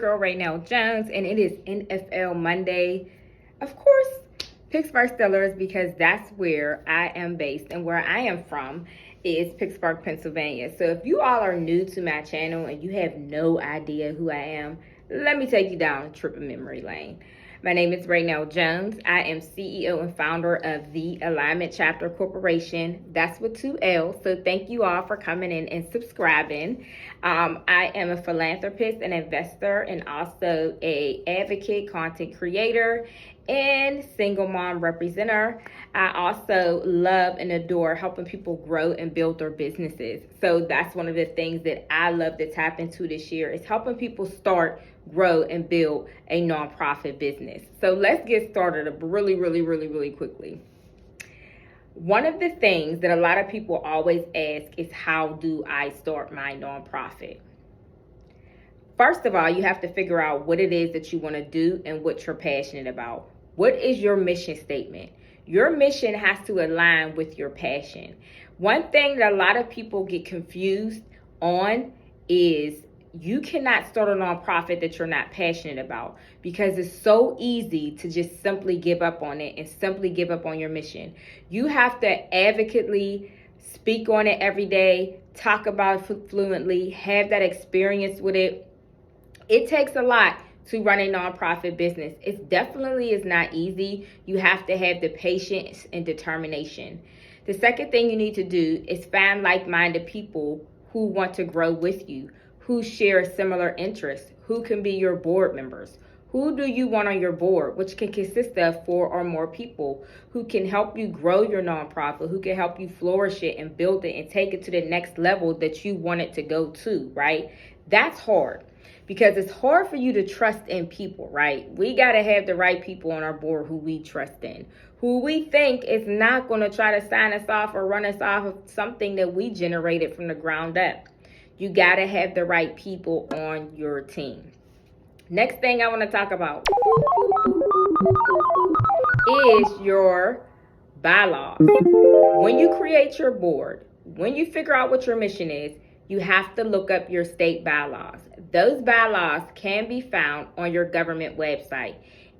girl Raynell Jones, and it is NFL Monday. Of course, Pittsburgh Steelers, because that's where I am based, and where I am from is Pittsburgh, Pennsylvania. So if you all are new to my channel and you have no idea who I am, let me take you down a trip of memory lane. My name is Raynell Jones. I am CEO and founder of the Alignment Chapter Corporation. That's with 2 L's. So thank you all for coming in and subscribing. I am a philanthropist, an investor, and also a advocate, content creator, and single mom representative. I also love and adore helping people grow and build their businesses. So that's one of the things that I love to tap into this year, is helping people start, grow, and build a nonprofit business. So let's get started really quickly. One of the things that a lot of people always ask is, how do I start my nonprofit? First of all, you have to figure out what it is that you want to do and what you're passionate about. What is your mission statement? Your mission has to align with your passion. One thing that a lot of people get confused on is you cannot start a nonprofit that you're not passionate about, because it's so easy to just simply give up on it and simply give up on your mission. You have to advocately speak on it every day, talk about it fluently, have that experience with it. It takes a lot to run a nonprofit business. It definitely is not easy. You have to have the patience and determination. The second thing you need to do is find like-minded people who want to grow with you, who share similar interests, who can be your board members. Who do you want on your board, which can consist of 4 or more people who can help you grow your nonprofit, who can help you flourish it and build it and take it to the next level that you want it to go to, right? That's hard, because it's hard for you to trust in people, right? We got to have the right people on our board who we trust in, who we think is not going to try to sign us off or run us off of something that we generated from the ground up. You got to have the right people on your team. Next thing I want to talk about is your bylaws. When you create your board, when you figure out what your mission is, you have to look up your state bylaws. Those bylaws can be found on your government website.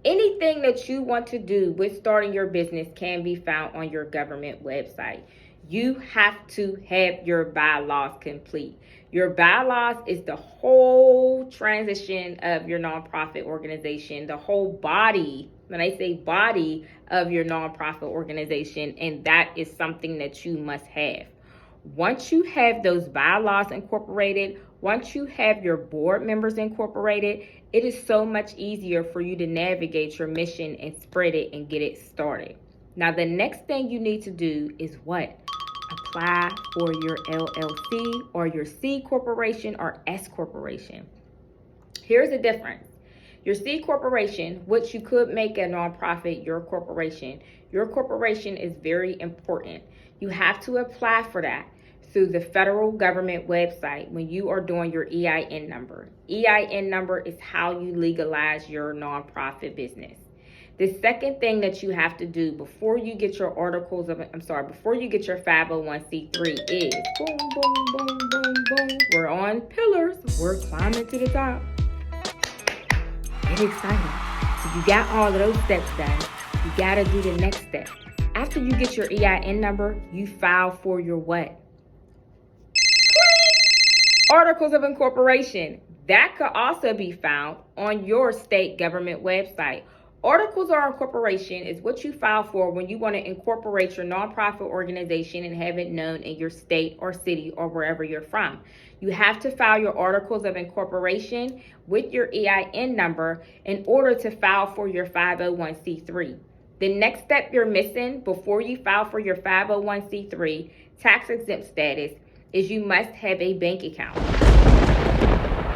Anything that you want to do with starting your business can be found on your government website. You have to have your bylaws complete. Your bylaws is the whole transition of your nonprofit organization, the whole body, when I say body, of your nonprofit organization, and that is something that you must have. Once you have those bylaws incorporated, once you have your board members incorporated, it is so much easier for you to navigate your mission and spread it and get it started. Now, the next thing you need to do is what? Apply for your LLC or your C corporation or S corporation. Here's the difference. Your C corporation, which you could make a nonprofit, your corporation is very important. You have to apply for that through the federal government website when you are doing your EIN number. EIN number is how you legalize your nonprofit business. The second thing that you have to do before you get your before you get your 501c3 is boom. We're on pillars. We're climbing to the top. Get excited. So you got all of those steps done. You got to do the next step. After you get your EIN number, you file for your what? Articles of incorporation. That could also be found on your state government website. Articles of incorporation is what you file for when you want to incorporate your nonprofit organization and have it known in your state or city or wherever you're from. You have to file your articles of incorporation with your EIN number in order to file for your 501c3. The next step you're missing before you file for your 501c3 tax exempt status is you must have a bank account.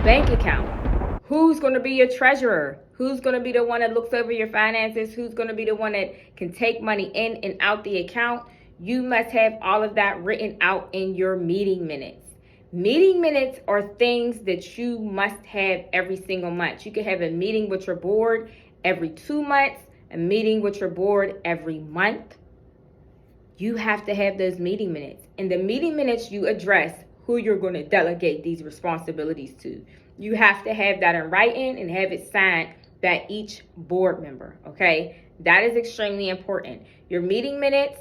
Bank account. Who's going to be your treasurer? Who's going to be the one that looks over your finances? Who's going to be the one that can take money in and out the account? You must have all of that written out in your meeting minutes. Meeting minutes are things that you must have every single month. You can have a meeting with your board every 2 months, a meeting with your board every month. You have to have those meeting minutes. In the meeting minutes, you address who you're going to delegate these responsibilities to. You have to have that in writing and have it signed by each board member, okay? That is extremely important. Your meeting minutes,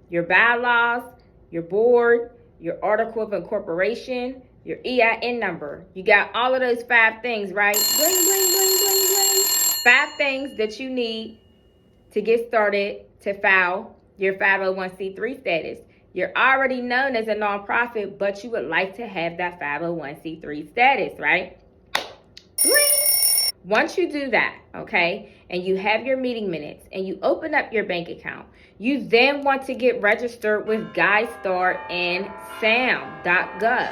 your bylaws, your board, your article of incorporation, your EIN number. You got all of those 5 things, right? Bling, bling, bling, bling, bling. 5 things that you need to get started to file your 501c3 status. You're already known as a nonprofit, but you would like to have that 501c3 status, right? Once you do that, okay, and you have your meeting minutes and you open up your bank account, you then want to get registered with GuideStar and SAM.gov.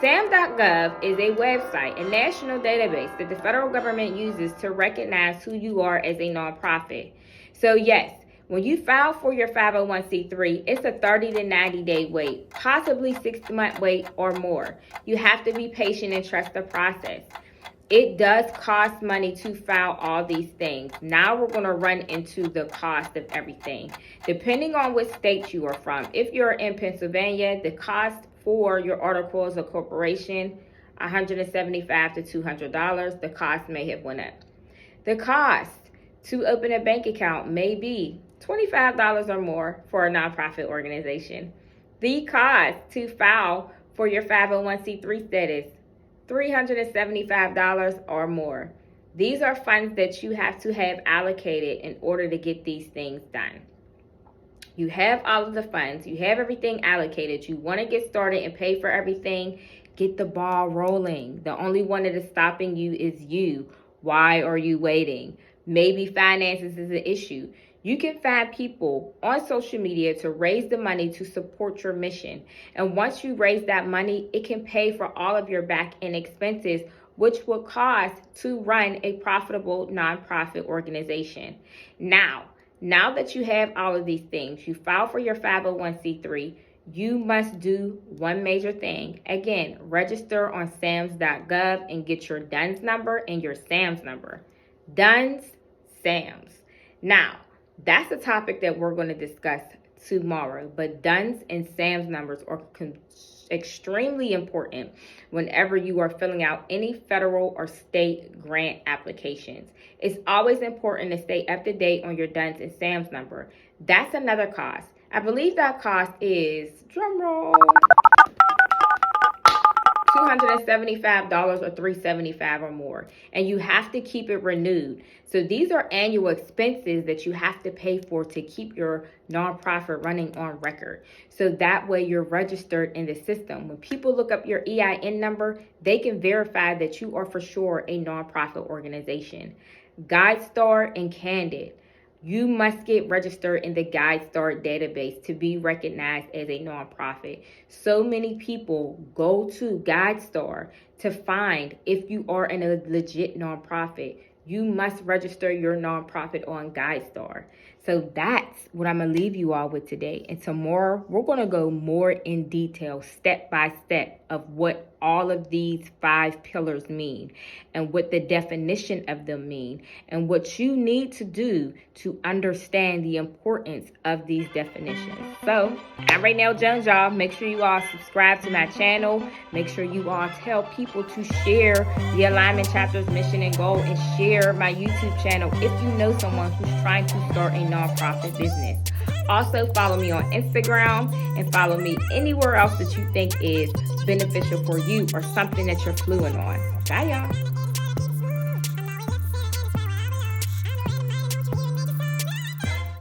SAM.gov is a website, a national database that the federal government uses to recognize who you are as a nonprofit. So yes, when you file for your 501c3, it's a 30 to 90 day wait, possibly 6-month wait or more. You have to be patient and trust the process. It does cost money to file all these things. Now we're going to run into the cost of everything. Depending on what state you are from. If you're in Pennsylvania, the cost for your articles of corporation, $175 to $200. The cost may have went up. The cost to open a bank account may be $25 or more for a nonprofit organization. The cost to file for your 501c3 status, $375 or more. These are funds that you have to have allocated in order to get these things done. You have all of the funds, you have everything allocated, you want to get started and pay for everything, get the ball rolling. The only one that is stopping you is you. Why are you waiting? Maybe finances is an issue. You can find people on social media to raise the money to support your mission. And once you raise that money, it can pay for all of your back-end expenses, which will cost to run a profitable nonprofit organization. Now that you have all of these things, you file for your 501c3, you must do one major thing. Again, register on SAMS.gov and get your DUNS number and your SAMS number. DUNS, SAMS. Now, that's a topic that we're going to discuss tomorrow, but DUNS and SAMS numbers are extremely important whenever you are filling out any federal or state grant applications. It's always important to stay up to date on your DUNS and SAMS number. That's another cost. I believe that cost is, drum roll, $275 or $375 or more, and you have to keep it renewed. So these are annual expenses that you have to pay for to keep your nonprofit running on record. So that way you're registered in the system. When people look up your EIN number, they can verify that you are for sure a nonprofit organization. GuideStar and Candid. You must get registered in the GuideStar database to be recognized as a nonprofit. So many people go to GuideStar to find if you are in a legit nonprofit. You must register your nonprofit on GuideStar. So that's what I'm going to leave you all with today. And tomorrow, we're going to go more in detail, step by step, of what all of these 5 pillars mean and what the definition of them mean and what you need to do to understand the importance of these definitions. So I'm Raynell Jones, y'all. Make sure you all subscribe to my channel. Make sure you all tell people to share the Alignment Chapter's mission and goal, and share my YouTube channel if you know someone who's trying to start a nonprofit business. Also, follow me on Instagram and follow me anywhere else that you think is beneficial for you or something that you're fluent on. Bye, y'all.